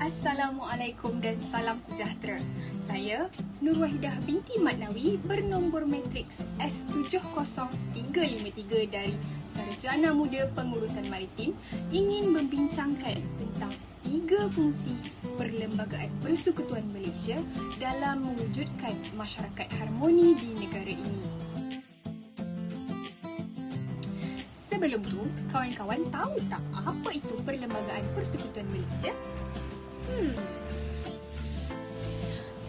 Assalamualaikum dan salam sejahtera. Saya Nur Wahidah binti Maknawi bernombor matriks S70353 dari Sarjana Muda Pengurusan Maritim ingin membincangkan tentang 3 fungsi Perlembagaan Persekutuan Malaysia dalam mewujudkan masyarakat harmoni di negara ini. Sebelum tu, kawan-kawan tahu tak apa itu Perlembagaan Persekutuan Malaysia?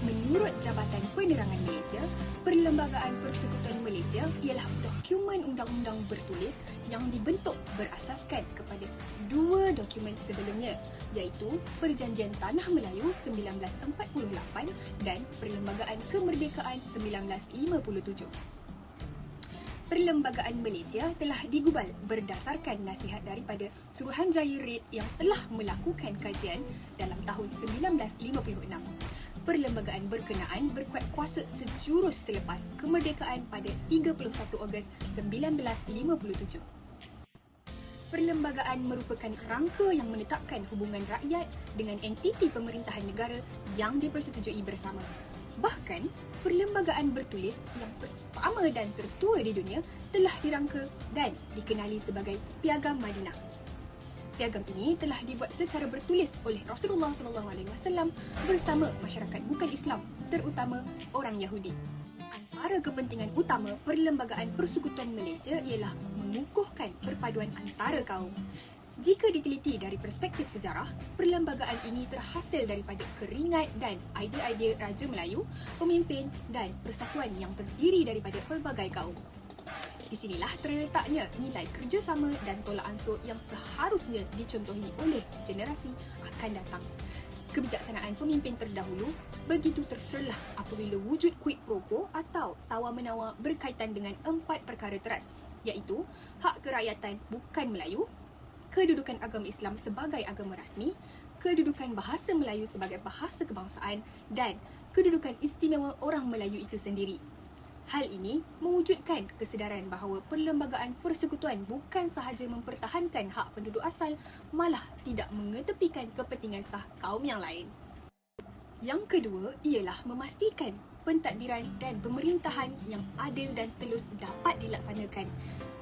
Menurut Jabatan Penerangan Malaysia, Perlembagaan Persekutuan Malaysia ialah dokumen undang-undang bertulis yang dibentuk berasaskan kepada 2 dokumen sebelumnya, iaitu Perjanjian Tanah Melayu 1948 dan Perlembagaan Kemerdekaan 1957. Perlembagaan Malaysia telah digubal berdasarkan nasihat daripada Suruhanjaya RIT yang telah melakukan kajian dalam tahun 1956. Perlembagaan berkenaan berkuat kuasa sejurus selepas kemerdekaan pada 31 Ogos 1957. Perlembagaan merupakan rangka yang menetapkan hubungan rakyat dengan entiti pemerintahan negara yang dipersetujui bersama. Bahkan, perlembagaan bertulis yang pertama dan tertua di dunia telah dirangka dan dikenali sebagai Piagam Madinah. Piagam ini telah dibuat secara bertulis oleh Rasulullah SAW bersama masyarakat bukan Islam, terutama orang Yahudi. Antara kepentingan utama Perlembagaan Persekutuan Malaysia ialah mengukuhkan perpaduan antara kaum. Jika diteliti dari perspektif sejarah, perlembagaan ini terhasil daripada keringat dan idea-idea Raja Melayu, pemimpin dan persatuan yang terdiri daripada pelbagai kaum. Di sinilah terletaknya nilai kerjasama dan tolak ansur yang seharusnya dicontohi oleh generasi akan datang. Kebijaksanaan pemimpin terdahulu begitu terselah apabila wujud quid pro quo atau tawar-menawar berkaitan dengan 4 perkara teras, iaitu hak kerakyatan bukan Melayu, kedudukan agama Islam sebagai agama rasmi, kedudukan bahasa Melayu sebagai bahasa kebangsaan dan kedudukan istimewa orang Melayu itu sendiri. Hal ini mewujudkan kesedaran bahawa Perlembagaan Persekutuan bukan sahaja mempertahankan hak penduduk asal, malah tidak mengetepikan kepentingan sah kaum yang lain. Yang kedua ialah memastikan pentadbiran dan pemerintahan yang adil dan telus dapat dilaksanakan.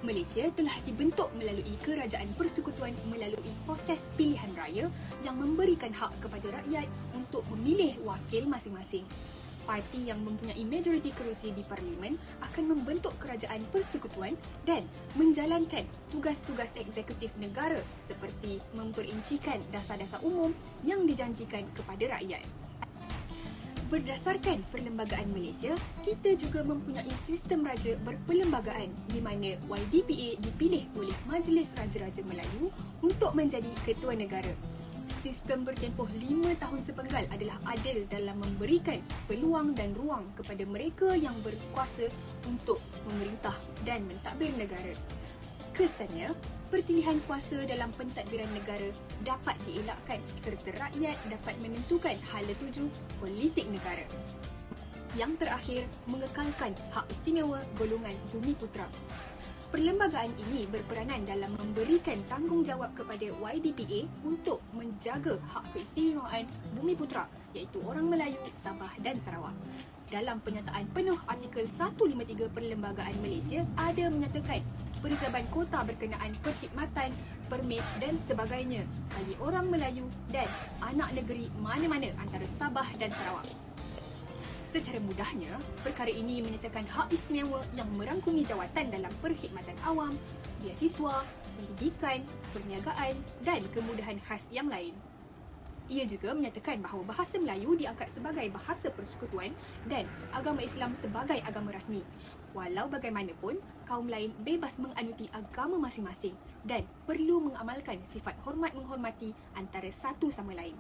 Malaysia telah dibentuk melalui Kerajaan Persekutuan melalui proses pilihan raya yang memberikan hak kepada rakyat untuk memilih wakil masing-masing. Parti yang mempunyai majoriti kerusi di Parlimen akan membentuk Kerajaan Persekutuan dan menjalankan tugas-tugas eksekutif negara seperti memperincikan dasar-dasar umum yang dijanjikan kepada rakyat. Berdasarkan Perlembagaan Malaysia, kita juga mempunyai sistem raja berperlembagaan di mana YDPA dipilih oleh Majlis Raja-Raja Melayu untuk menjadi ketua negara. Sistem bertempoh 5 tahun sepenggal adalah adil dalam memberikan peluang dan ruang kepada mereka yang berkuasa untuk memerintah dan mentadbir negara. Kesannya, pertilihan kuasa dalam pentadbiran negara dapat dielakkan serta rakyat dapat menentukan hala tuju politik negara. Yang terakhir, mengekalkan hak istimewa golongan Bumiputera. Perlembagaan ini berperanan dalam memberikan tanggungjawab kepada YDPA untuk menjaga hak keistimewaan Bumiputera iaitu orang Melayu, Sabah dan Sarawak. Dalam penyataan penuh artikel 153 Perlembagaan Malaysia ada menyatakan perizaban kota berkenaan perkhidmatan, permit dan sebagainya bagi orang Melayu dan anak negeri mana-mana antara Sabah dan Sarawak. Secara mudahnya, perkara ini menyatakan hak istimewa yang merangkumi jawatan dalam perkhidmatan awam, beasiswa, pendidikan, perniagaan dan kemudahan khas yang lain. Ia juga menyatakan bahawa bahasa Melayu diangkat sebagai bahasa persekutuan dan agama Islam sebagai agama rasmi. Walau bagaimanapun, kaum lain bebas menganuti agama masing-masing dan perlu mengamalkan sifat hormat-menghormati antara satu sama lain.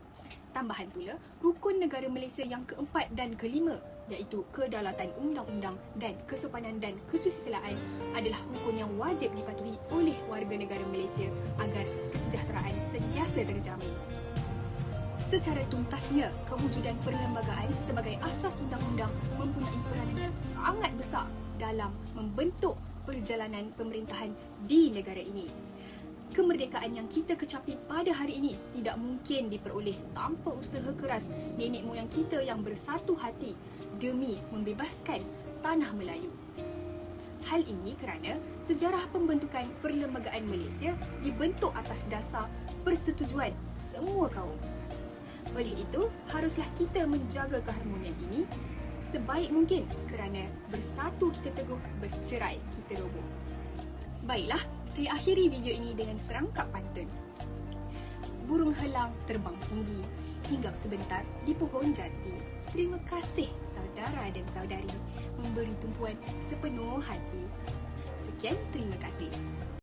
Tambahan pula, rukun negara Malaysia yang keempat dan kelima iaitu kedaulatan undang-undang dan kesopanan dan kesusilaan adalah rukun yang wajib dipatuhi oleh warga negara Malaysia agar kesejahteraan sentiasa terjamin. Secara tuntasnya, kewujudan perlembagaan sebagai asas undang-undang mempunyai peranan yang sangat besar dalam membentuk perjalanan pemerintahan di negara ini. Kemerdekaan yang kita kecapi pada hari ini tidak mungkin diperoleh tanpa usaha keras nenek moyang kita yang bersatu hati demi membebaskan tanah Melayu. Hal ini kerana sejarah pembentukan Perlembagaan Malaysia dibentuk atas dasar persetujuan semua kaum. Oleh itu, haruslah kita menjaga keharmonian ini sebaik mungkin kerana bersatu kita teguh, bercerai kita roboh. Baiklah, saya akhiri video ini dengan serangkap pantun. Burung helang terbang tinggi, hinggap sebentar di pohon jati. Terima kasih saudara dan saudari memberi tumpuan sepenuh hati. Sekian, terima kasih.